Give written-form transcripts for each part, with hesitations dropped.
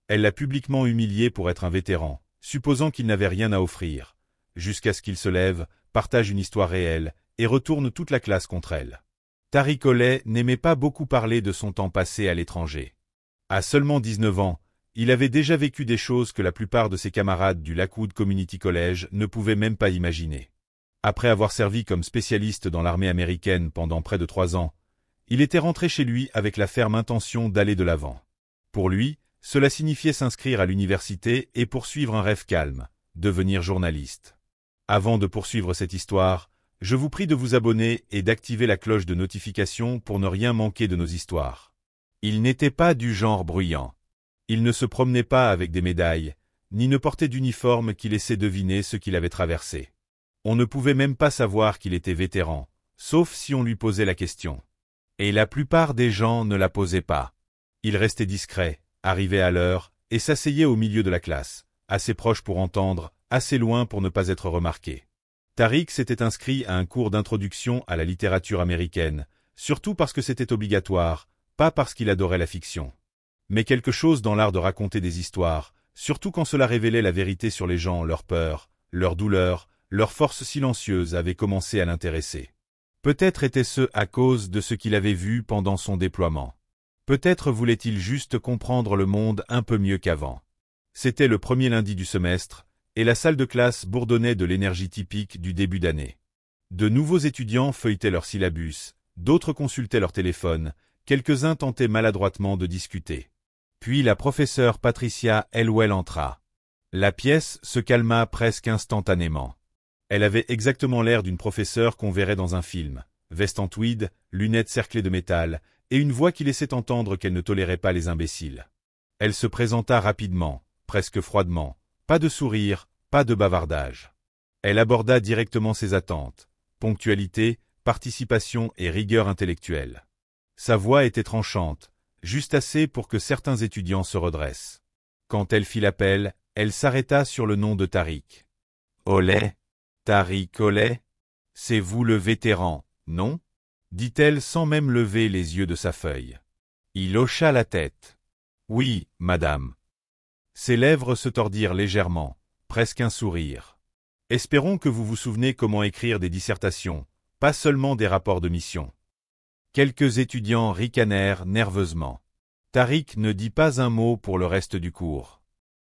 Elle l'a publiquement humilié pour être un vétéran, supposant qu'il n'avait rien à offrir, jusqu'à ce qu'il se lève, partage une histoire réelle, et retourne toute la classe contre elle. Tariq Oleh n'aimait pas beaucoup parler de son temps passé à l'étranger. À seulement 19 ans, il avait déjà vécu des choses que la plupart de ses camarades du Lakewood Community College ne pouvaient même pas imaginer. Après avoir servi comme spécialiste dans l'armée américaine pendant près de 3 ans, il était rentré chez lui avec la ferme intention d'aller de l'avant. Pour lui, cela signifiait s'inscrire à l'université et poursuivre un rêve calme, devenir journaliste. Avant de poursuivre cette histoire, je vous prie de vous abonner et d'activer la cloche de notification pour ne rien manquer de nos histoires. Il n'était pas du genre bruyant. Il ne se promenait pas avec des médailles, ni ne portait d'uniforme qui laissait deviner ce qu'il avait traversé. On ne pouvait même pas savoir qu'il était vétéran, sauf si on lui posait la question. Et la plupart des gens ne la posaient pas. Il restait discret, arrivait à l'heure, et s'asseyait au milieu de la classe, assez proche pour entendre, assez loin pour ne pas être remarqué. Tariq s'était inscrit à un cours d'introduction à la littérature américaine, surtout parce que c'était obligatoire, pas parce qu'il adorait la fiction. Mais quelque chose dans l'art de raconter des histoires, surtout quand cela révélait la vérité sur les gens, leurs peurs, leurs douleurs, leurs forces silencieuses avait commencé à l'intéresser. Peut-être était-ce à cause de ce qu'il avait vu pendant son déploiement. Peut-être voulait-il juste comprendre le monde un peu mieux qu'avant. C'était le premier lundi du semestre, et la salle de classe bourdonnait de l'énergie typique du début d'année. De nouveaux étudiants feuilletaient leur syllabus, d'autres consultaient leur téléphone, quelques-uns tentaient maladroitement de discuter. Puis la professeure Patricia Elwell entra. La pièce se calma presque instantanément. Elle avait exactement l'air d'une professeure qu'on verrait dans un film, veste en tweed, lunettes cerclées de métal, et une voix qui laissait entendre qu'elle ne tolérait pas les imbéciles. Elle se présenta rapidement, presque froidement, pas de sourire, pas de bavardage. Elle aborda directement ses attentes, ponctualité, participation et rigueur intellectuelle. Sa voix était tranchante, juste assez pour que certains étudiants se redressent. Quand elle fit l'appel, elle s'arrêta sur le nom de Tariq. Oleh, Tariq Oleh, c'est vous le vétéran, non? Dit-elle sans même lever les yeux de sa feuille. Il hocha la tête. Oui, madame. Ses lèvres se tordirent légèrement, presque un sourire. Espérons que vous vous souvenez comment écrire des dissertations, pas seulement des rapports de mission. Quelques étudiants ricanèrent nerveusement. Tariq ne dit pas un mot pour le reste du cours.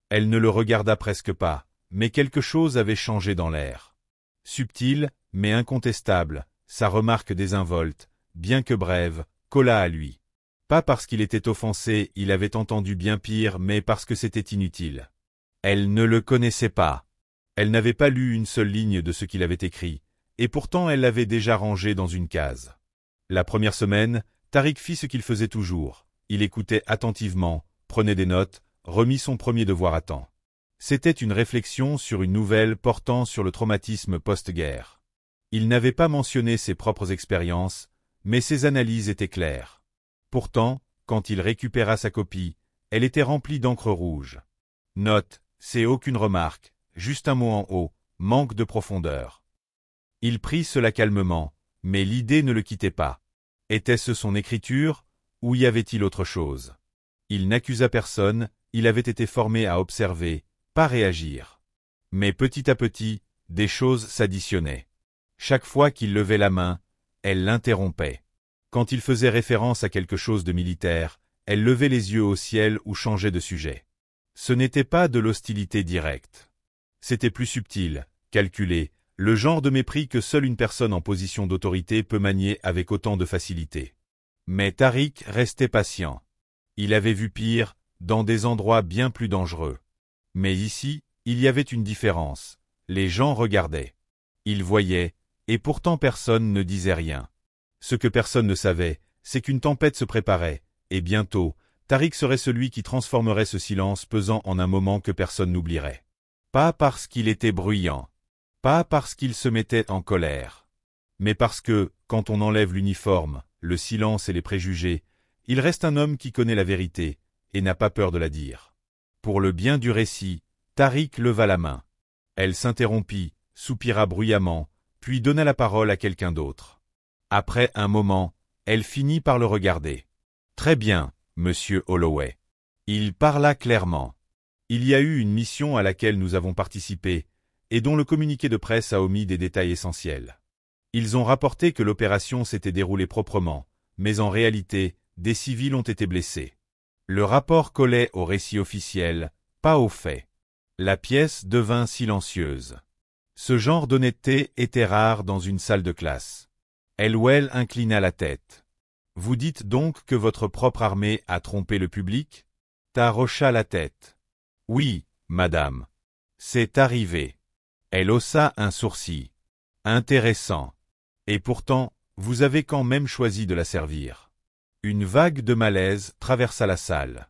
Elle ne le regarda presque pas, mais quelque chose avait changé dans l'air. Subtile, mais incontestable, sa remarque désinvolte, bien que brève, colla à lui. Pas parce qu'il était offensé, il avait entendu bien pire, mais parce que c'était inutile. Elle ne le connaissait pas. Elle n'avait pas lu une seule ligne de ce qu'il avait écrit, et pourtant elle l'avait déjà rangé dans une case. La première semaine, Tariq fit ce qu'il faisait toujours. Il écoutait attentivement, prenait des notes, remit son premier devoir à temps. C'était une réflexion sur une nouvelle portant sur le traumatisme post-guerre. Il n'avait pas mentionné ses propres expériences, mais ses analyses étaient claires. Pourtant, quand il récupéra sa copie, elle était remplie d'encre rouge. Note, c'est aucune remarque, juste un mot en haut, manque de profondeur. Il prit cela calmement, mais l'idée ne le quittait pas. Était-ce son écriture, ou y avait-il autre chose? Il n'accusa personne, il avait été formé à observer, pas réagir. Mais petit à petit, des choses s'additionnaient. Chaque fois qu'il levait la main, elle l'interrompait. Quand il faisait référence à quelque chose de militaire, elle levait les yeux au ciel ou changeait de sujet. Ce n'était pas de l'hostilité directe. C'était plus subtil, calculé, le genre de mépris que seule une personne en position d'autorité peut manier avec autant de facilité. Mais Tariq restait patient. Il avait vu pire, dans des endroits bien plus dangereux. Mais ici, il y avait une différence. Les gens regardaient. Ils voyaient, et pourtant personne ne disait rien. Ce que personne ne savait, c'est qu'une tempête se préparait, et bientôt, Tariq serait celui qui transformerait ce silence pesant en un moment que personne n'oublierait. Pas parce qu'il était bruyant, pas parce qu'il se mettait en colère, mais parce que, quand on enlève l'uniforme, le silence et les préjugés, il reste un homme qui connaît la vérité, et n'a pas peur de la dire. Pour le bien du récit, Tariq leva la main. Elle s'interrompit, soupira bruyamment, puis donna la parole à quelqu'un d'autre. Après un moment, elle finit par le regarder. « Très bien, monsieur Holloway. Il parla clairement. Il y a eu une mission à laquelle nous avons participé, et dont le communiqué de presse a omis des détails essentiels. Ils ont rapporté que l'opération s'était déroulée proprement, mais en réalité, des civils ont été blessés. Le rapport collait au récit officiel, pas aux faits. La pièce devint silencieuse. Ce genre d'honnêteté était rare dans une salle de classe. Elwell inclina la tête. « Vous dites donc que votre propre armée a trompé le public » Tar hocha la tête. « Oui, madame. C'est arrivé. » Elle haussa un sourcil. « Intéressant. Et pourtant, vous avez quand même choisi de la servir. » Une vague de malaise traversa la salle.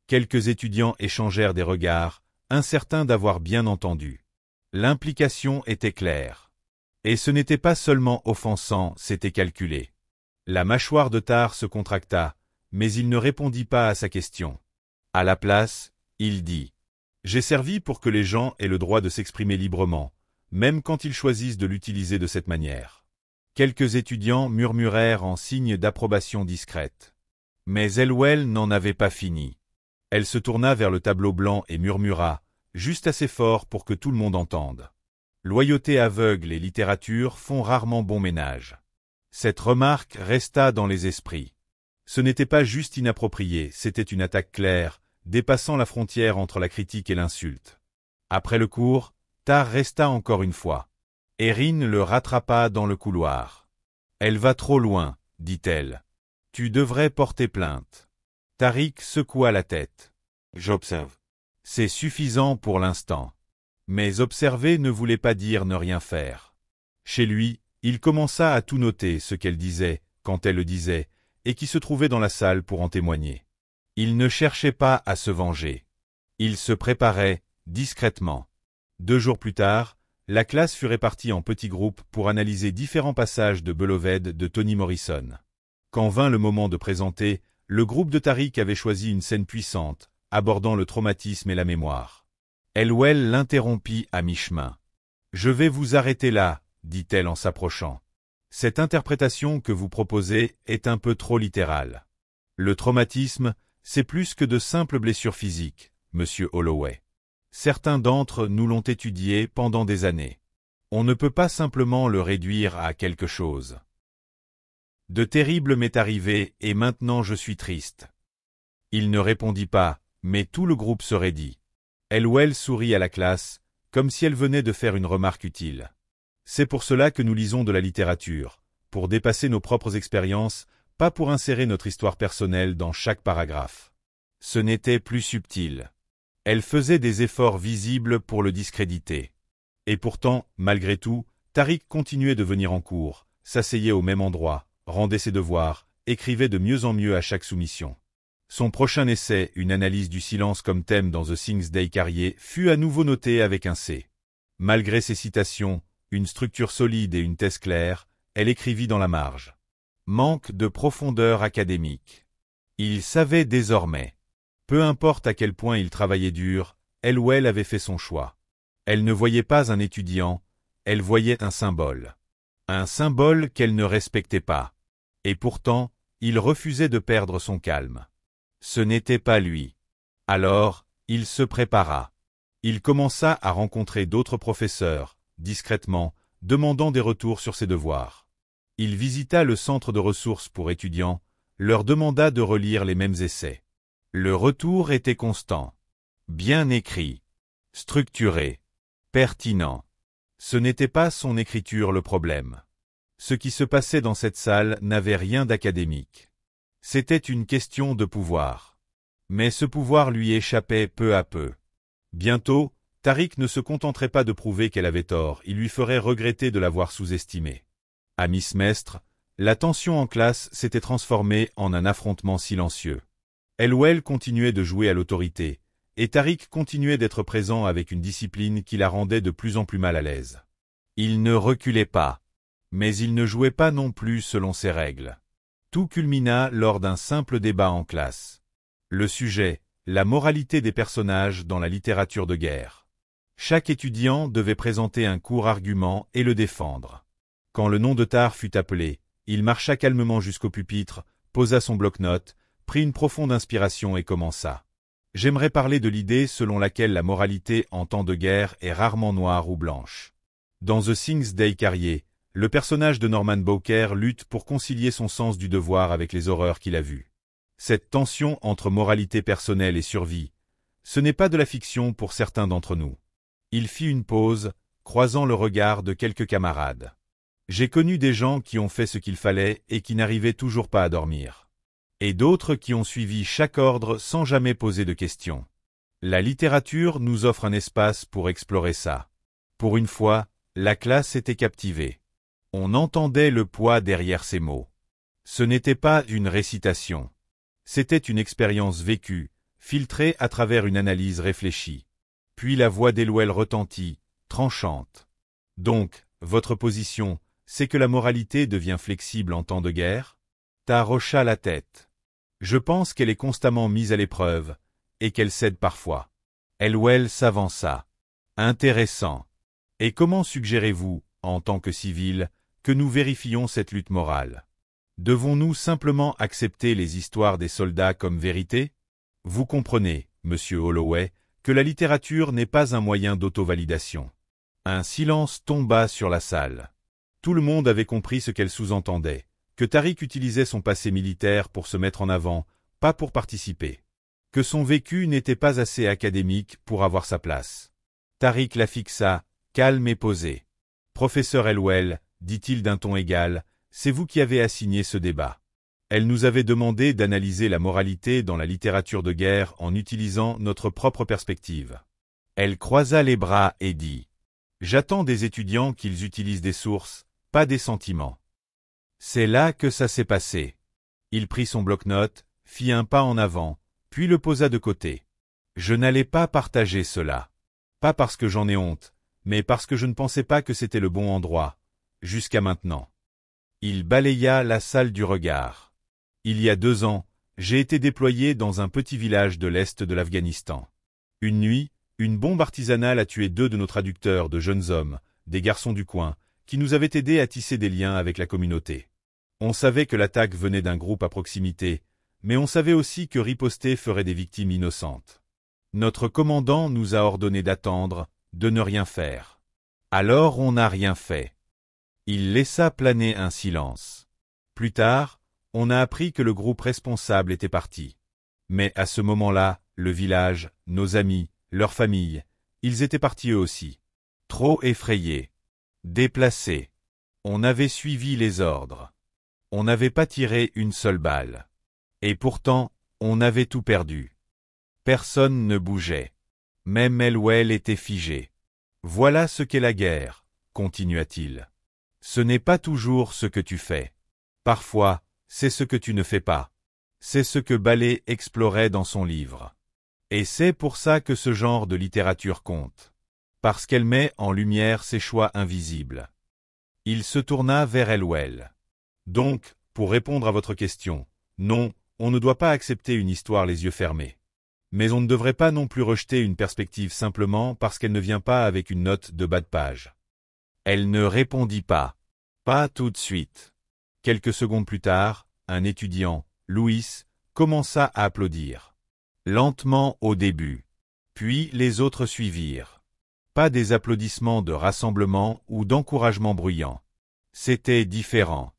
Quelques étudiants échangèrent des regards, incertains d'avoir bien entendu. L'implication était claire. Et ce n'était pas seulement offensant, c'était calculé. La mâchoire de Tar se contracta, mais il ne répondit pas à sa question. À la place, il dit « J'ai servi pour que les gens aient le droit de s'exprimer librement, même quand ils choisissent de l'utiliser de cette manière. » Quelques étudiants murmurèrent en signe d'approbation discrète. Mais Elwell n'en avait pas fini. Elle se tourna vers le tableau blanc et murmura, juste assez fort pour que tout le monde entende. Loyauté aveugle et littérature font rarement bon ménage. Cette remarque resta dans les esprits. Ce n'était pas juste inapproprié, c'était une attaque claire, dépassant la frontière entre la critique et l'insulte. Après le cours, Tar resta encore une fois. Erin le rattrapa dans le couloir. « Elle va trop loin, dit-elle. Tu devrais porter plainte. » Tariq secoua la tête. « J'observe. » C'est suffisant pour l'instant. Mais observer ne voulait pas dire ne rien faire. Chez lui, il commença à tout noter ce qu'elle disait, quand elle le disait, et qui se trouvait dans la salle pour en témoigner. Il ne cherchait pas à se venger. Il se préparait, discrètement. 2 jours plus tard, la classe fut répartie en petits groupes pour analyser différents passages de Beloved de Toni Morrison. Quand vint le moment de présenter, le groupe de Tariq avait choisi une scène puissante, abordant le traumatisme et la mémoire. Elwell l'interrompit à mi-chemin. « Je vais vous arrêter là, dit-elle en s'approchant. Cette interprétation que vous proposez est un peu trop littérale. Le traumatisme, c'est plus que de simples blessures physiques, monsieur Holloway. Certains d'entre nous l'ont étudié pendant des années. On ne peut pas simplement le réduire à quelque chose. De terrible m'est arrivé et maintenant je suis triste. » Il ne répondit pas, mais tout le groupe se raidit. Elwell sourit à la classe, comme si elle venait de faire une remarque utile. C'est pour cela que nous lisons de la littérature, pour dépasser nos propres expériences, pas pour insérer notre histoire personnelle dans chaque paragraphe. Ce n'était plus subtil. Elle faisait des efforts visibles pour le discréditer. Et pourtant, malgré tout, Tariq continuait de venir en cours, s'asseyait au même endroit, rendait ses devoirs, écrivait de mieux en mieux à chaque soumission. Son prochain essai, une analyse du silence comme thème dans The Things Day Carrier, fut à nouveau noté avec un C. Malgré ses citations, une structure solide et une thèse claire, elle écrivit dans la marge. Manque de profondeur académique. Il savait désormais. Peu importe à quel point il travaillait dur, Elwell avait fait son choix. Elle ne voyait pas un étudiant, elle voyait un symbole. Un symbole qu'elle ne respectait pas. Et pourtant, il refusait de perdre son calme. Ce n'était pas lui. Alors, il se prépara. Il commença à rencontrer d'autres professeurs, discrètement, demandant des retours sur ses devoirs. Il visita le centre de ressources pour étudiants, leur demanda de relire les mêmes essais. Le retour était constant. Bien écrit. Structuré. Pertinent. Ce n'était pas son écriture le problème. Ce qui se passait dans cette salle n'avait rien d'académique. C'était une question de pouvoir. Mais ce pouvoir lui échappait peu à peu. Bientôt, Tariq ne se contenterait pas de prouver qu'elle avait tort, il lui ferait regretter de l'avoir sous-estimée. À mi-semestre, la tension en classe s'était transformée en un affrontement silencieux. Elwell continuait de jouer à l'autorité, et Tariq continuait d'être présent avec une discipline qui la rendait de plus en plus mal à l'aise. Il ne reculait pas, mais il ne jouait pas non plus selon ses règles. Tout culmina lors d'un simple débat en classe. Le sujet, la moralité des personnages dans la littérature de guerre. Chaque étudiant devait présenter un court argument et le défendre. Quand le nom de Tar fut appelé, il marcha calmement jusqu'au pupitre, posa son bloc-notes, prit une profonde inspiration et commença. J'aimerais parler de l'idée selon laquelle la moralité en temps de guerre est rarement noire ou blanche. Dans The Things Day Carrier, le personnage de Norman Bowker lutte pour concilier son sens du devoir avec les horreurs qu'il a vues. Cette tension entre moralité personnelle et survie, ce n'est pas de la fiction pour certains d'entre nous. Il fit une pause, croisant le regard de quelques camarades. J'ai connu des gens qui ont fait ce qu'il fallait et qui n'arrivaient toujours pas à dormir. Et d'autres qui ont suivi chaque ordre sans jamais poser de questions. La littérature nous offre un espace pour explorer ça. Pour une fois, la classe était captivée. On entendait le poids derrière ces mots. Ce n'était pas une récitation. C'était une expérience vécue, filtrée à travers une analyse réfléchie. Puis la voix d'Elwell retentit, tranchante. Donc, votre position, c'est que la moralité devient flexible en temps de guerre? Tar hocha la tête. Je pense qu'elle est constamment mise à l'épreuve, et qu'elle cède parfois. Elwell s'avança. Intéressant. Et comment suggérez-vous, en tant que civil, que nous vérifions cette lutte morale? Devons-nous simplement accepter les histoires des soldats comme vérité? Vous comprenez, monsieur Holloway, que la littérature n'est pas un moyen d'auto-validation. Un silence tomba sur la salle. Tout le monde avait compris ce qu'elle sous-entendait. Que Tariq utilisait son passé militaire pour se mettre en avant, pas pour participer. Que son vécu n'était pas assez académique pour avoir sa place. Tariq la fixa, calme et posé. « Professeur Elwell, dit-il d'un ton égal, c'est vous qui avez assigné ce débat. Elle nous avait demandé d'analyser la moralité dans la littérature de guerre en utilisant notre propre perspective. » Elle croisa les bras et dit « J'attends des étudiants qu'ils utilisent des sources, pas des sentiments. » C'est là que ça s'est passé. Il prit son bloc-notes, fit un pas en avant, puis le posa de côté. Je n'allais pas partager cela. Pas parce que j'en ai honte, mais parce que je ne pensais pas que c'était le bon endroit, jusqu'à maintenant. Il balaya la salle du regard. Il y a 2 ans, j'ai été déployé dans un petit village de l'est de l'Afghanistan. Une nuit, une bombe artisanale a tué 2 de nos traducteurs, de jeunes hommes, des garçons du coin, qui nous avaient aidés à tisser des liens avec la communauté. On savait que l'attaque venait d'un groupe à proximité, mais on savait aussi que riposter ferait des victimes innocentes. Notre commandant nous a ordonné d'attendre, de ne rien faire. Alors on n'a rien fait. Il laissa planer un silence. Plus tard, on a appris que le groupe responsable était parti. Mais à ce moment-là, le village, nos amis, leurs familles, ils étaient partis eux aussi. Trop effrayés. Déplacés. On avait suivi les ordres. On n'avait pas tiré une seule balle. Et pourtant, on avait tout perdu. Personne ne bougeait. Même Elwell était figé. Voilà ce qu'est la guerre, continua-t-il. Ce n'est pas toujours ce que tu fais. Parfois, c'est ce que tu ne fais pas. C'est ce que Ballet explorait dans son livre. Et c'est pour ça que ce genre de littérature compte. Parce qu'elle met en lumière ses choix invisibles. Il se tourna vers Elwell. Donc, pour répondre à votre question, non, on ne doit pas accepter une histoire les yeux fermés. Mais on ne devrait pas non plus rejeter une perspective simplement parce qu'elle ne vient pas avec une note de bas de page. Elle ne répondit pas. Pas tout de suite. Quelques secondes plus tard, un étudiant, Louis, commença à applaudir. Lentement au début. Puis les autres suivirent. Pas des applaudissements de rassemblement ou d'encouragement bruyant. C'était différent.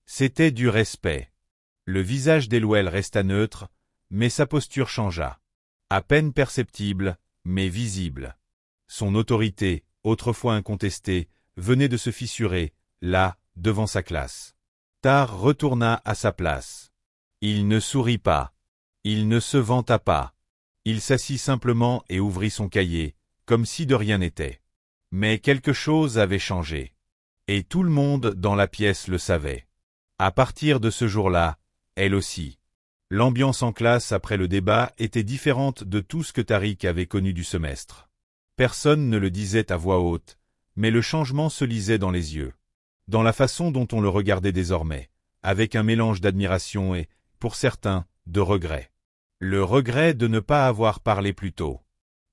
C'était du respect. Le visage d'Elwell resta neutre, mais sa posture changea. À peine perceptible, mais visible. Son autorité, autrefois incontestée, venait de se fissurer, là, devant sa classe. Tar retourna à sa place. Il ne sourit pas. Il ne se vanta pas. Il s'assit simplement et ouvrit son cahier, comme si de rien n'était. Mais quelque chose avait changé. Et tout le monde dans la pièce le savait. À partir de ce jour-là, elle aussi. L'ambiance en classe après le débat était différente de tout ce que Tariq avait connu du semestre. Personne ne le disait à voix haute, mais le changement se lisait dans les yeux. Dans la façon dont on le regardait désormais, avec un mélange d'admiration et, pour certains, de regret. Le regret de ne pas avoir parlé plus tôt.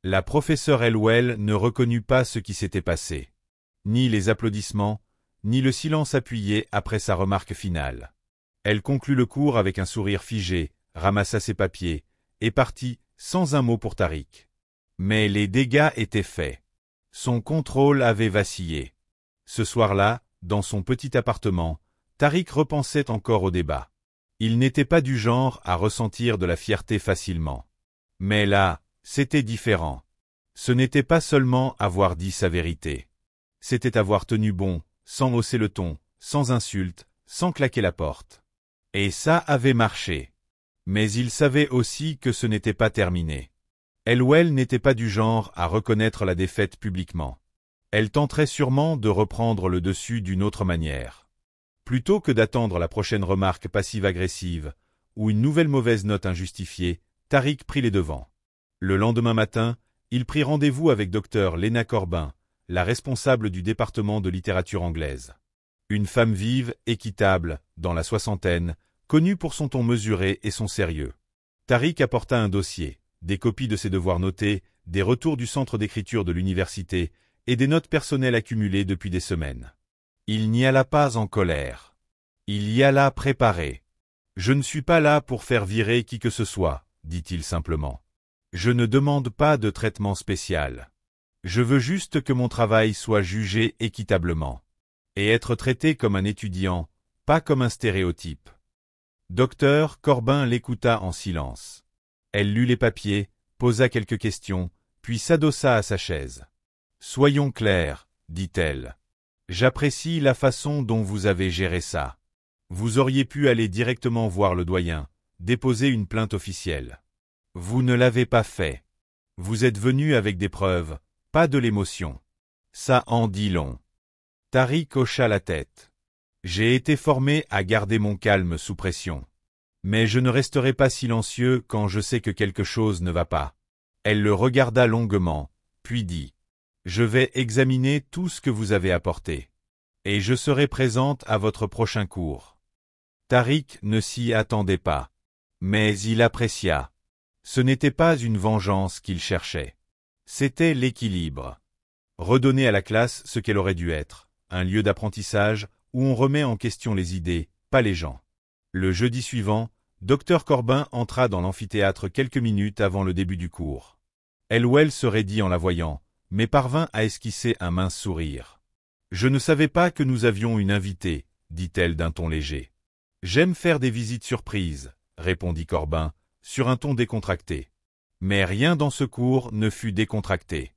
La professeure Elwell ne reconnut pas ce qui s'était passé. Ni les applaudissements, ni le silence appuyé après sa remarque finale. Elle conclut le cours avec un sourire figé, ramassa ses papiers, et partit, sans un mot pour Tariq. Mais les dégâts étaient faits. Son contrôle avait vacillé. Ce soir-là, dans son petit appartement, Tariq repensait encore au débat. Il n'était pas du genre à ressentir de la fierté facilement. Mais là, c'était différent. Ce n'était pas seulement avoir dit sa vérité. C'était avoir tenu bon, sans hausser le ton, sans insulte, sans claquer la porte. Et ça avait marché. Mais il savait aussi que ce n'était pas terminé. Elwell n'était pas du genre à reconnaître la défaite publiquement. Elle tenterait sûrement de reprendre le dessus d'une autre manière. Plutôt que d'attendre la prochaine remarque passive-agressive, ou une nouvelle mauvaise note injustifiée, Tariq prit les devants. Le lendemain matin, il prit rendez-vous avec Dr Lena Corbin, la responsable du département de littérature anglaise. Une femme vive, équitable, dans la soixantaine, connue pour son ton mesuré et son sérieux. Tariq apporta un dossier, des copies de ses devoirs notés, des retours du centre d'écriture de l'université et des notes personnelles accumulées depuis des semaines. Il n'y alla pas en colère. Il y alla préparé. « Je ne suis pas là pour faire virer qui que ce soit, » dit-il simplement. « Je ne demande pas de traitement spécial. Je veux juste que mon travail soit jugé équitablement. Et être traité comme un étudiant, pas comme un stéréotype. » Docteur Corbin l'écouta en silence. Elle lut les papiers, posa quelques questions, puis s'adossa à sa chaise. « Soyons clairs, dit-elle. J'apprécie la façon dont vous avez géré ça. Vous auriez pu aller directement voir le doyen, déposer une plainte officielle. Vous ne l'avez pas fait. Vous êtes venu avec des preuves, pas de l'émotion. Ça en dit long. » Tariq hocha la tête. « J'ai été formé à garder mon calme sous pression. Mais je ne resterai pas silencieux quand je sais que quelque chose ne va pas. » Elle le regarda longuement, puis dit « Je vais examiner tout ce que vous avez apporté. Et je serai présente à votre prochain cours. » Tariq ne s'y attendait pas. Mais il apprécia. Ce n'était pas une vengeance qu'il cherchait. C'était l'équilibre. Redonner à la classe ce qu'elle aurait dû être, un lieu d'apprentissage où on remet en question les idées, pas les gens. Le jeudi suivant, Dr Corbin entra dans l'amphithéâtre quelques minutes avant le début du cours. Elwell se raidit en la voyant, mais parvint à esquisser un mince sourire. « Je ne savais pas que nous avions une invitée, » dit-elle d'un ton léger. « J'aime faire des visites surprises, » répondit Corbin, sur un ton décontracté. Mais rien dans ce cours ne fut décontracté.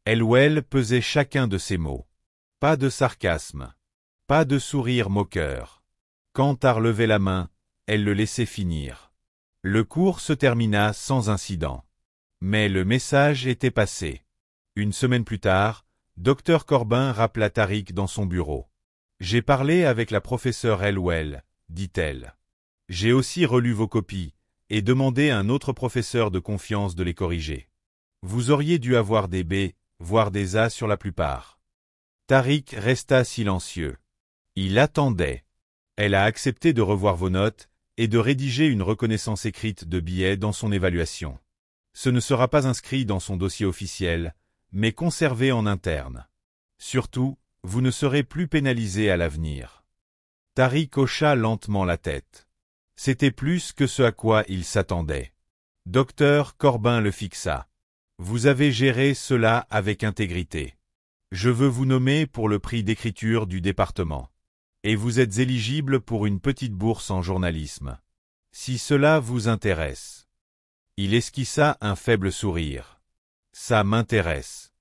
Elwell pesait chacun de ses mots. Pas de sarcasme. Pas de sourire moqueur. Quand à relever la main, elle le laissait finir. Le cours se termina sans incident. Mais le message était passé. Une semaine plus tard, Dr Corbin rappela Tariq dans son bureau. « J'ai parlé avec la professeure Elwell, » dit-elle. « J'ai aussi relu vos copies, et demandé à un autre professeur de confiance de les corriger. Vous auriez dû avoir des B, voire des A sur la plupart. » Tariq resta silencieux. Il attendait. Elle a accepté de revoir vos notes et de rédiger une reconnaissance écrite de biais dans son évaluation. Ce ne sera pas inscrit dans son dossier officiel, mais conservé en interne. Surtout, vous ne serez plus pénalisé à l'avenir. Tariq hocha lentement la tête. C'était plus que ce à quoi il s'attendait. Docteur Corbin le fixa. Vous avez géré cela avec intégrité. Je veux vous nommer pour le prix d'écriture du département. Et vous êtes éligible pour une petite bourse en journalisme. Si cela vous intéresse. Il esquissa un faible sourire. Ça m'intéresse.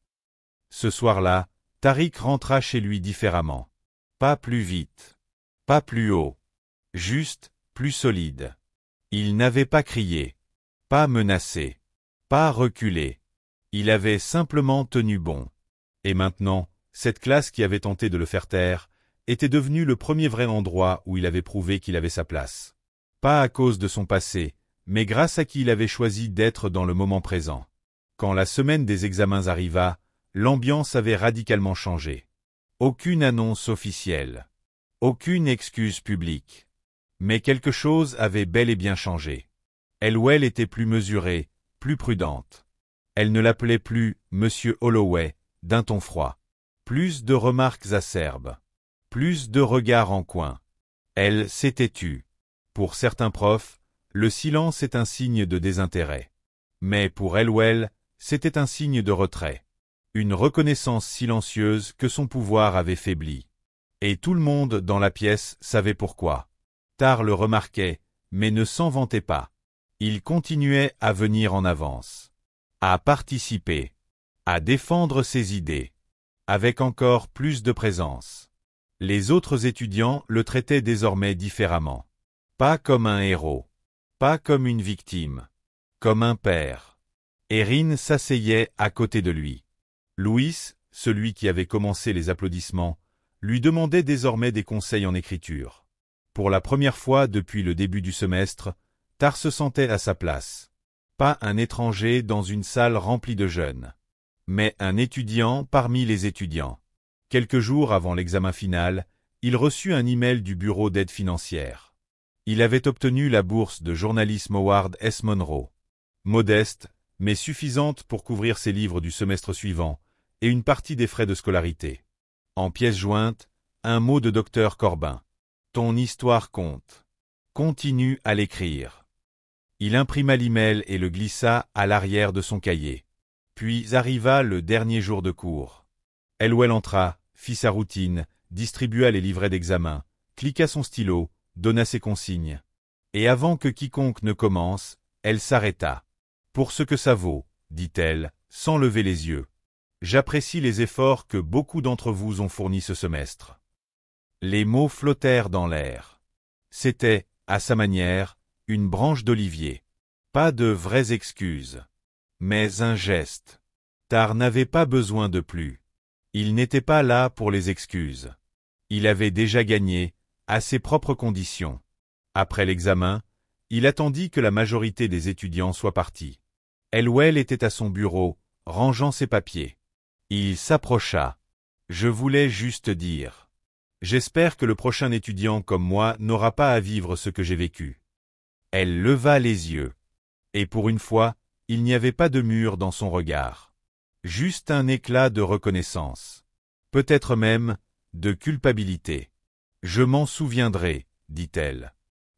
Ce soir-là, Tariq rentra chez lui différemment. Pas plus vite. Pas plus haut. Juste, plus solide. Il n'avait pas crié. Pas menacé. Pas reculé. Il avait simplement tenu bon. Et maintenant, cette classe qui avait tenté de le faire taire, était devenue le premier vrai endroit où il avait prouvé qu'il avait sa place. Pas à cause de son passé, mais grâce à qui il avait choisi d'être dans le moment présent. Quand la semaine des examens arriva, l'ambiance avait radicalement changé. Aucune annonce officielle. Aucune excuse publique. Mais quelque chose avait bel et bien changé. Elwell était plus mesurée, plus prudente. Elle ne l'appelait plus « Monsieur Holloway » d'un ton froid. Plus de remarques acerbes. Plus de regards en coin. Elle s'était tue. Pour certains profs, le silence est un signe de désintérêt. Mais pour Elwell, c'était un signe de retrait. Une reconnaissance silencieuse que son pouvoir avait faibli. Et tout le monde dans la pièce savait pourquoi. Tar le remarquait, mais ne s'en vantait pas. Il continuait à venir en avance. À participer. À défendre ses idées. Avec encore plus de présence. Les autres étudiants le traitaient désormais différemment. Pas comme un héros. Pas comme une victime. Comme un père. Erin s'asseyait à côté de lui. Louis, celui qui avait commencé les applaudissements, lui demandait désormais des conseils en écriture. Pour la première fois depuis le début du semestre, Tar se sentait à sa place. Pas un étranger dans une salle remplie de jeunes, mais un étudiant parmi les étudiants. Quelques jours avant l'examen final, il reçut un email du bureau d'aide financière. Il avait obtenu la bourse de journalisme Howard S. Monroe. Modeste, mais suffisante pour couvrir ses livres du semestre suivant, et une partie des frais de scolarité. En pièce jointe, un mot de Dr Corbin. Ton histoire compte. Continue à l'écrire. Il imprima l'email et le glissa à l'arrière de son cahier. Puis arriva le dernier jour de cours. Elwell entra, fit sa routine, distribua les livrets d'examen, cliqua son stylo, donna ses consignes. Et avant que quiconque ne commence, elle s'arrêta. Pour ce que ça vaut, dit-elle, sans lever les yeux. J'apprécie les efforts que beaucoup d'entre vous ont fournis ce semestre. Les mots flottèrent dans l'air. C'était, à sa manière, une branche d'olivier. Pas de vraies excuses. Mais un geste. Tar n'avait pas besoin de plus. Il n'était pas là pour les excuses. Il avait déjà gagné, à ses propres conditions. Après l'examen, il attendit que la majorité des étudiants soit partis. Elwell était à son bureau, rangeant ses papiers. Il s'approcha. Je voulais juste dire. J'espère que le prochain étudiant comme moi n'aura pas à vivre ce que j'ai vécu. Elle leva les yeux. Et pour une fois, il n'y avait pas de mur dans son regard. Juste un éclat de reconnaissance. Peut-être même, de culpabilité. Je m'en souviendrai, dit-elle.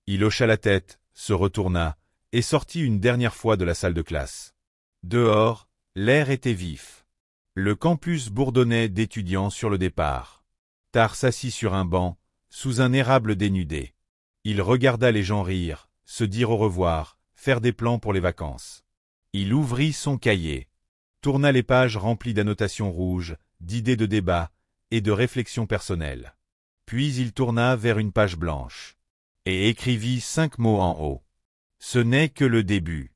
Il hocha la tête, se retourna, et sortit une dernière fois de la salle de classe. Dehors, l'air était vif. Le campus bourdonnait d'étudiants sur le départ. Tar s'assit sur un banc, sous un érable dénudé. Il regarda les gens rire, se dire au revoir, faire des plans pour les vacances. Il ouvrit son cahier, tourna les pages remplies d'annotations rouges, d'idées de débat et de réflexions personnelles. Puis il tourna vers une page blanche et écrivit 5 mots en haut. Ce n'est que le début.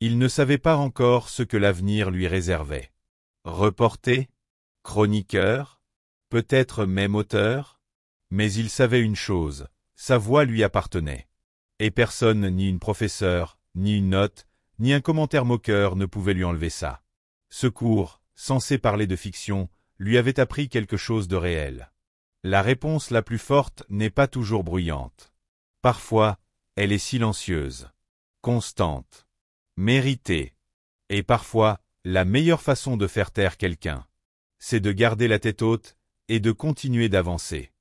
Il ne savait pas encore ce que l'avenir lui réservait. Reporter, chroniqueur, peut-être même auteur, mais il savait une chose, sa voix lui appartenait. Et personne, ni une professeure, ni une note, ni un commentaire moqueur ne pouvait lui enlever ça. Ce cours, censé parler de fiction, lui avait appris quelque chose de réel. La réponse la plus forte n'est pas toujours bruyante. Parfois, elle est silencieuse, constante, méritée. Et parfois, la meilleure façon de faire taire quelqu'un, c'est de garder la tête haute et de continuer d'avancer.